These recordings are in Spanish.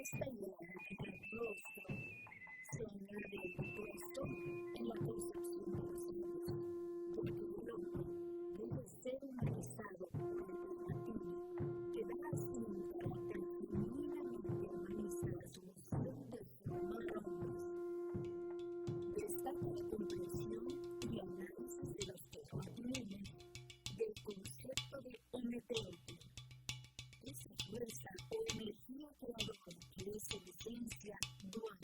esta idea del rostro se añade el puesto en la concepción de los hijos, porque el hombre debe ser humanizado por el normativo que da así un carácter genuinamente humanista a la solución de formar hombres. Destaca la comprensión y análisis de los que provienen del concepto de hometeote, esa fuerza o energía creadora que es en esencia dual.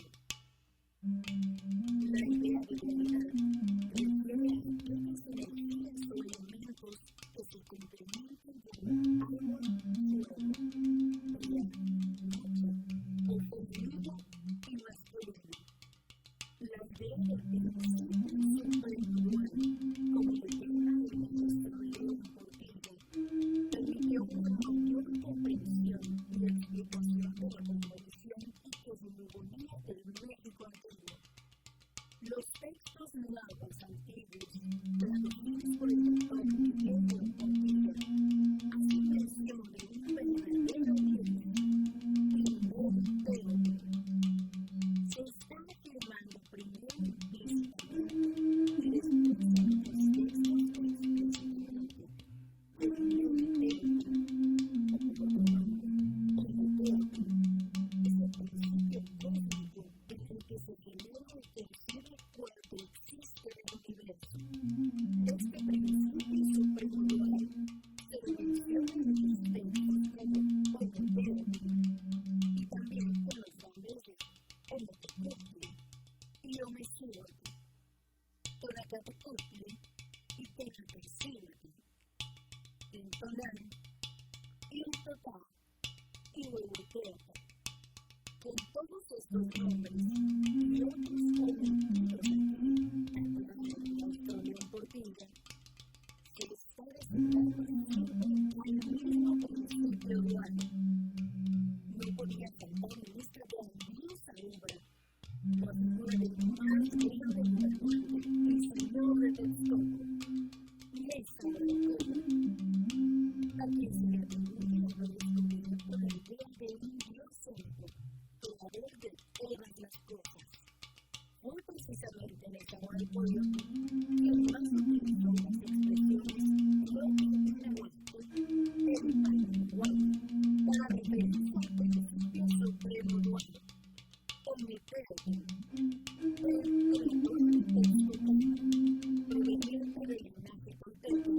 La idea de realidad refiere a aquellas energías o elementos que se complementan de algo fuego, fría, lucha o femenino y masculino. La idea del principio supremo dual, como lo llama el maestro León Portilla, permitió una mayor comprensión y explicación de la composición y cosmogonía del México antiguo. Los textos náhuatl antiguos, traducidos por el doctor Miguel León Portilla, hacen mención de un verdadero origen, Apromeci. Se está afirmando primero implícitamente y después en los textos explícitamente. El hometeote, es el principio cósmico en el que se genera el tercer cuerpo existe del universo. Este principio supremo dual se lo menciona en los textos como hometeote y también con los nombres de Texcoco y Homesíote, Tonacatecote y Texcoco, Entonal, Irtotá y Huehueteota. Con todos estos nombres y otros conjuntos aquí, el maestro León Portilla, se está designando al mismo principio dual. No podía faltar en esta grandiosa obra la figura del más bello de Náhuatl, el señor de Texcoco, Mesa de la Cosa, a quien se le atribuye el redescubrimiento de la idea de un Dios santo, creador de todas las cosas. Fue precisamente en el Náhuatl que además utilizó las expresiones propias de Náhuatl, el Náhuatl, para referirse al principio supremo dual. Hometeote, el autor del Texcoco, proveniente del linaje tolteco,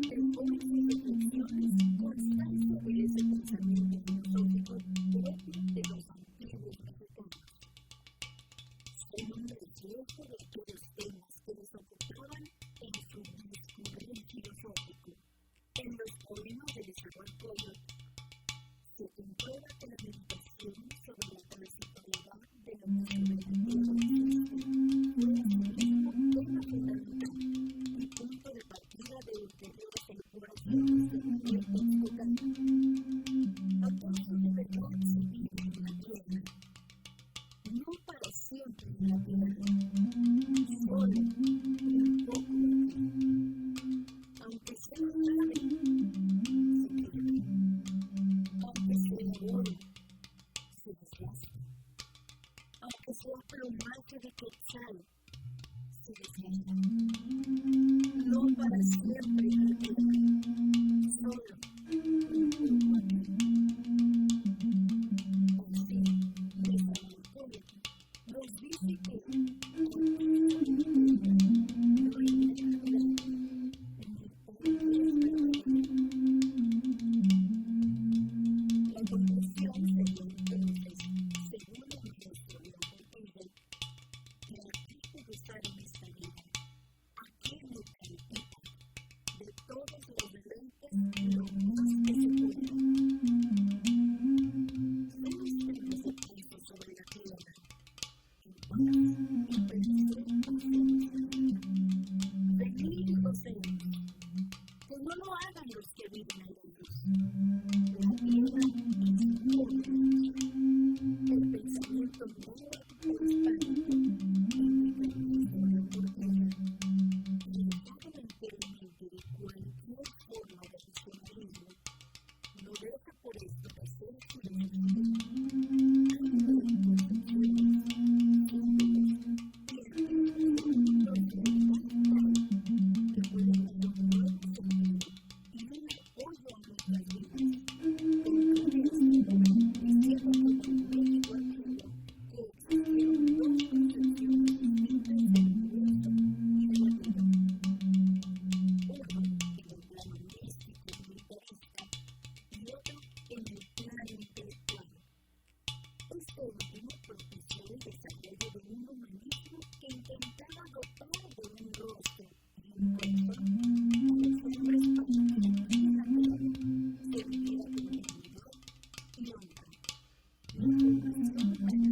dejó en sus reflexiones constancia de ese pensamiento filosófico propio de los antiguos mexicanos. Son un reflejo de aquellos temas que les ocupaban en su discurrir filosófico. En los poemas de Náhuatl se comprueba que la meditación sobre la transitoriedad de lo que verdaderamente existe fue asimismo tema fundamental y punto de partida de ulteriores elaboraciones del mundo texcoco. Aquellos de verdad se viven en la tierra, no para siempre en la tierra, solo un poco aquí. Aunque sea grave, se pierde. Aunque sea oro, se desgasta. Aunque sea plumaje de quetzal, se desgasta. No para siempre en la tierra, solo un poco aquí. Así, nuestra historia nos dice que no hay nada en el la conclusión sería entonces, según el maestro León Portilla, que aquí puede estar en esta vida aquello que implica de todos los Este último propició el desarrollo de un humanismo que intentaba dotar de un rostro y un cuerpo a los hombres particulares natural que viviera con dignidad y honra. La formación